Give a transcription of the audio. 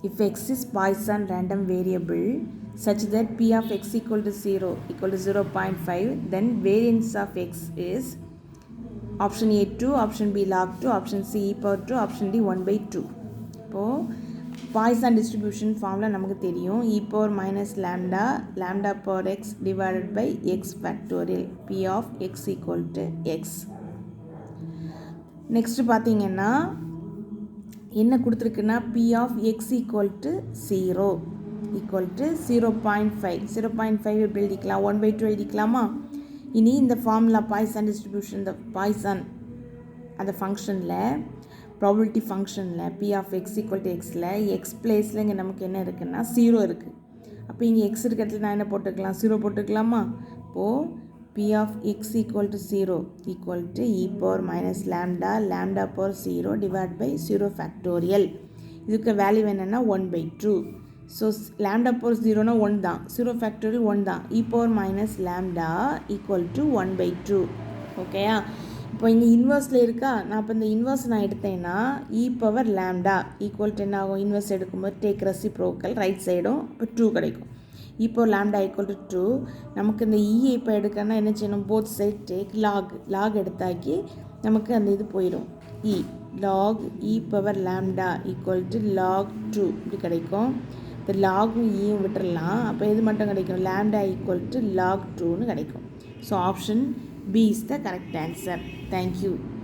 if x is Poisson random variable such that p of x equal to 0 equal to 0.5, then variance of x is option A 2, option B log 2, option C e power 2, option D 1 by 2. இப்போது Poisson distribution ஃபார்மில் நமக்கு தெரியும் e power minus lambda lambda power x divided by x factorial p of x equal to x. Next பார்த்தீங்கன்னா என்ன கொடுத்துருக்குன்னா p of x equal to 0 equal to 0.5 0.5 எப்படி எழுதிக்கலாம் 1 by 2 எழுதிக்கலாமா. இனி இந்த ஃபார்முலா பாய்சான் டிஸ்ட்ரிபியூஷன் இந்த பாய்சான் அந்த ஃபங்க்ஷனில் ப்ராபபிலிட்டி ஃபங்க்ஷனில் p of x equal to xல எக்ஸ் பிளேஸில் இங்கே நமக்கு என்ன இருக்குன்னா 0 இருக்குது. அப்போ இங்கே எக்ஸ் இருக்கிறதுல நான் என்ன போட்டுக்கலாம் 0 போட்டுக்கலாமா. இப்போது p of x equal to 0 equal to e power minus lambda lambda power 0 divided by 0 factorial. இதுக்கு வேல்யூ என்னென்னா 1 by 2. ஸோ lambda power 0னா 1 தான், 0 factorial 1 தான், e power minus lambda equal to 1 by 2. ஓகேயா. இப்போ இங்கே இன்வர்ஸில் இருக்கா, நான் இப்போ இந்த இன்வர்ஸ் நான் எடுத்தேன்னா e power lambda equal to என்ன ஆகும், இன்வர்ஸ் எடுக்கும்போது டேக் ரெசிப்ரோக்கல் ரைட் சைடும் இப்போ 2 கிடைக்கும். e power lambda equal to 2. நமக்கு இந்த e இப்போ எடுக்கணும்னா என்ன செய்யணும், போத் சைட் டேக் லாக் எடுத்தாக்கி நமக்கு அந்த இது போயிடும். e log e power lambda equal to log 2 இப்படி கிடைக்கும். இந்த லாகும் ஈயும் விட்டுடலாம். அப்போ இது மட்டும் கிடைக்கும், lambda equal to log 2ன்னு கிடைக்கும். So option B is the correct answer. Thank you.